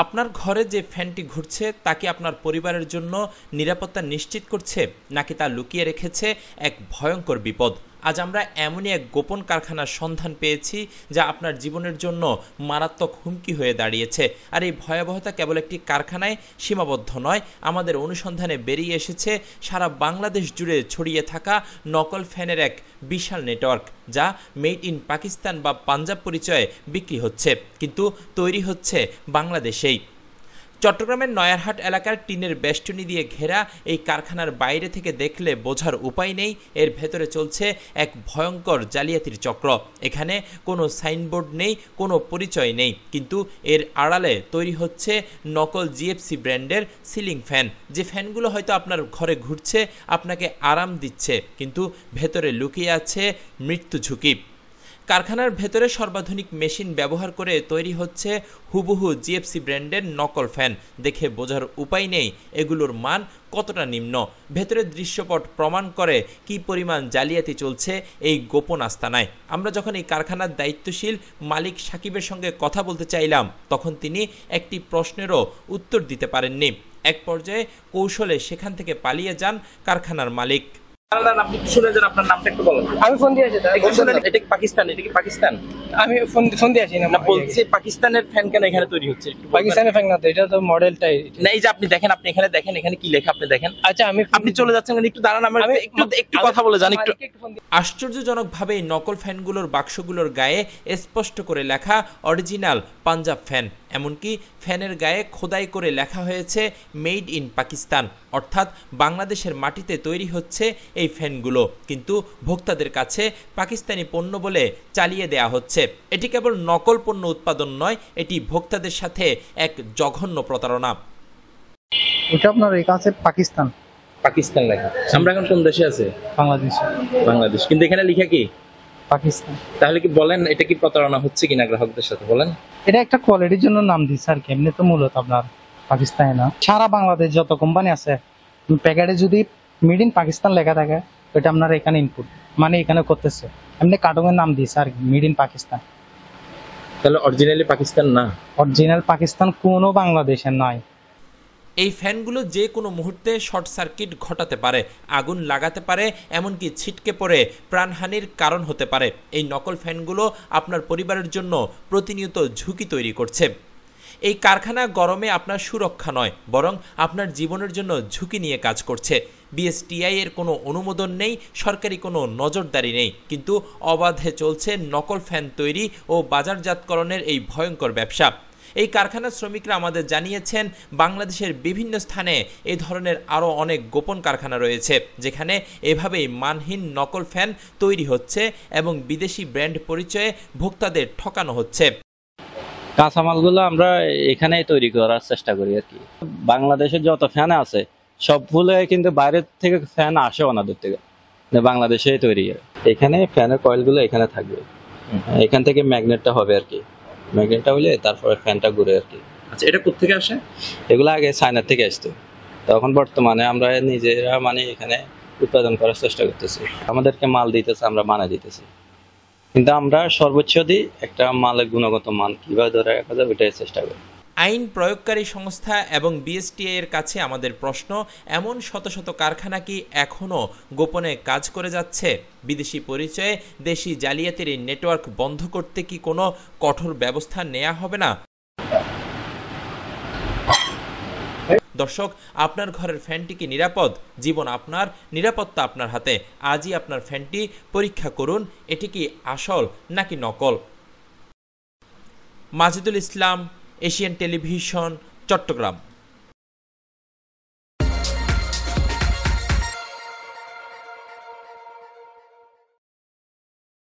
আপনার ঘরে যে ফ্যানটি ঘুরছে তা কি আপনার পরিবারের জন্য নিরাপত্তা নিশ্চিত করছে, নাকি তা লুকিয়ে রেখেছে এক ভয়ঙ্কর বিপদ? আজ আমরা এমনই এক গোপন কারখানার সন্ধান পেয়েছি যা আপনার জীবনের জন্য মারাত্মক হুমকি হয়ে দাঁড়িয়েছে। আর এই ভয়াবহতা কেবল একটি কারখানায় সীমাবদ্ধ নয়, আমাদের অনুসন্ধানে বেরিয়ে এসেছে সারা বাংলাদেশ জুড়ে ছড়িয়ে থাকা নকল ফ্যানের এক বিশাল নেটওয়ার্ক, যা মেড ইন পাকিস্তান বা পাঞ্জাব পরিচয়ে বিক্রি হচ্ছে, কিন্তু তৈরি হচ্ছে বাংলাদেশেই। চট্টগ্রামের নয়ারহাট এলাকার টিনের বেষ্টনী দিয়ে ঘেরা এই কারখানার বাইরে থেকে দেখলে বোঝার উপায় নেই এর ভেতরে চলছে এক ভয়ঙ্কর জালিয়াতির চক্র। এখানে কোনো সাইনবোর্ড নেই, কোনো পরিচয় নেই, কিন্তু এর আড়ালে তৈরি হচ্ছে নকল জিএফসি ব্র্যান্ডের সিলিং ফ্যান, যে ফ্যানগুলো হয়তো আপনার ঘরে ঘুরছে, আপনাকে আরাম দিচ্ছে, কিন্তু ভেতরে লুকিয়ে আছে মৃত্যু ঝুঁকি। কারখানার ভেতরে সর্বাধুনিক মেশিন ব্যবহার করে তৈরি হচ্ছে হুবহু জিএফসি ব্র্যান্ডের নকল ফ্যান। দেখে বোঝার উপায় নেই এগুলোর মান কতটা নিম্ন। ভেতরের দৃশ্যপট প্রমাণ করে কি পরিমাণ জালিয়াতি চলছে এই গোপন আস্তানায়। আমরা যখন এই কারখানার দায়িত্বশীল মালিক সাকিবের সঙ্গে কথা বলতে চাইলাম, তখন তিনি একটি প্রশ্নেরও উত্তর দিতে পারেননি। এক পর্যায়ে কৌশলে সেখান থেকে পালিয়ে যান কারখানার মালিক। আপনি শুনে যান, আপনার নামটা একটু বলুন। আমি ফোন দিয়েছি। এটা কি পাকিস্তান? এটা কি পাকিস্তান? আমি ফোন দিয়েছি না বলছি পাকিস্তানের ফ্যান কেন এখানে তৈরি হচ্ছে? পাকিস্তানের ফ্যান না তো, এটা তো মডেলটাই না। এই যে আপনি দেখেন, আপনি এখানে দেখেন, এখানে কি লেখা আপনি দেখেন। আচ্ছা, আপনি চলে যাচ্ছেন, একটু দাঁড়ান, আমরা একটু কথা বলে যান একটু। আশ্চর্যজনকভাবে এই নকল ফ্যানগুলোর বাক্সগুলোর গায়ে স্পষ্ট করে লেখা অরিজিনাল পাঞ্জাব ফ্যান, এমনকি ফ্যানের গায়ে খোদাই করে লেখা হয়েছে মেড ইন পাকিস্তান, অর্থাৎ বাংলাদেশের মাটিতে তৈরি হচ্ছে এই ফ্যানগুলো, কিন্তু ভোক্তাদের কাছে পাকিস্তানি পণ্য বলে চালিয়ে দেয়া হচ্ছে। এটি কেবল নকল পণ্য উৎপাদন নয়, এটি ভোক্তাদের সাথে এক জঘন্য প্রতারণা। এটা আপনার এই কাছে পাকিস্তান লেখা। আমরা এখন কোন দেশে আছে? বাংলাদেশ, কিন্তু এখানে লেখা কি পাকিস্তান। তাহলে কি বলেন এটা কি প্রতারণা হচ্ছে কিনা গ্রাহকদের সাথে? বলেন। এটা একটা কোয়ালিটির জন্য নাম দিচ্ছে আর কি, এমনি তো মূলত আপনার পাকিস্তানে না। সারা বাংলাদেশ যত কোম্পানি আছে, প্যাকেটে যদি মেড ইন পাকিস্তান লেখা থাকে, এটা আপনার এখানে ইনপুট মানে এখানে করতেছে, এমনি কার্টুনের নাম দিচ্ছে আর কি, মেড ইন পাকিস্তান। তাহলে অরিজিনালি পাকিস্তান না? অরিজিনাল পাকিস্তান কোনো বাংলাদেশের নয়। এই ফ্যানগুলো যে কোনো মুহূর্তে শর্ট সার্কিট ঘটাতে পারে, আগুন লাগাতে পারে, এমনকি ছিটকে পড়ে প্রাণহানির কারণ হতে পারে। এই নকল ফ্যানগুলো আপনার পরিবারের জন্য প্রতিনিয়ত ঝুঁকি তৈরি করছে। এই কারখানা গরমে আপনার সুরক্ষা নয়, বরং আপনার জীবনের জন্য ঝুঁকি নিয়ে কাজ করছে। বিএসটিআই এর কোনো অনুমোদন নেই, সরকারি কোনো নজরদারি নেই, কিন্তু অবাধে চলছে নকল ফ্যান তৈরি ও বাজারজাতকরণের এই ভয়ঙ্কর ব্যবসা। এই কারখানার শ্রমিকরা আমাদের জানিয়েছেন, বাংলাদেশের বিভিন্ন স্থানে এই ধরনের আরও অনেক গোপন কারখানা রয়েছে, যেখানে এভাবেই মানহীন নকল ফ্যান তৈরি হচ্ছে এবং বিদেশি ব্র্যান্ড পরিচয়ে ভোক্তাদের ঠকানো হচ্ছে। কাঁচামালগুলো আমরা এখানেই তৈরি করার চেষ্টা করি আর কি। বাংলাদেশের যত ফ্যান আছে সবগুলো কিন্তু বাইরের থেকে ফ্যান আসে ওনাদের থেকে, বাংলাদেশেই তৈরি হয়। এখানে ফ্যানের কয়েলগুলো এখানে থাকবে, এখান থেকে ম্যাগনেটটা হবে আর কি। ম্যাগনেটটা হলে তারপরে ফ্যানটা ঘুরে আর কি। আচ্ছা, এটা কোথা থেকে আসে? এগুলো আগে চায়নার থেকে আসতো, তখন বর্তমানে আমরা নিজেরা মানে এখানে উৎপাদন করার চেষ্টা করতেছি। আমাদেরকে মাল দিতেছে, আমরা বানিয়ে দিতেছি, কিন্তু আমরা সর্বোচ্চ দিই একটা মালের গুণগত মান কিভাবে ধরে রাখা যায় ওইটাই চেষ্টা করি। আইন প্রয়োগকারী সংস্থা এবং বিএসটিআই এর কাছে আমাদের প্রশ্ন, এমন শত শত কারখানা কি এখনও গোপনে কাজ করে যাচ্ছে? বিদেশি পরিচয়ে দেশি জালিয়াতির এই নেটওয়ার্ক বন্ধ করতে কি কোনো কঠোর ব্যবস্থা নেওয়া হবে না? দর্শক, আপনার ঘরের ফ্যানটি কি নিরাপদ? জীবন আপনার, নিরাপত্তা আপনার হাতে। আজই আপনার ফ্যানটি পরীক্ষা করুন, এটি কি আসল নাকি নকল। মাজিদুল ইসলাম, এশিয়ান টেলিভিশন, চট্টগ্রাম।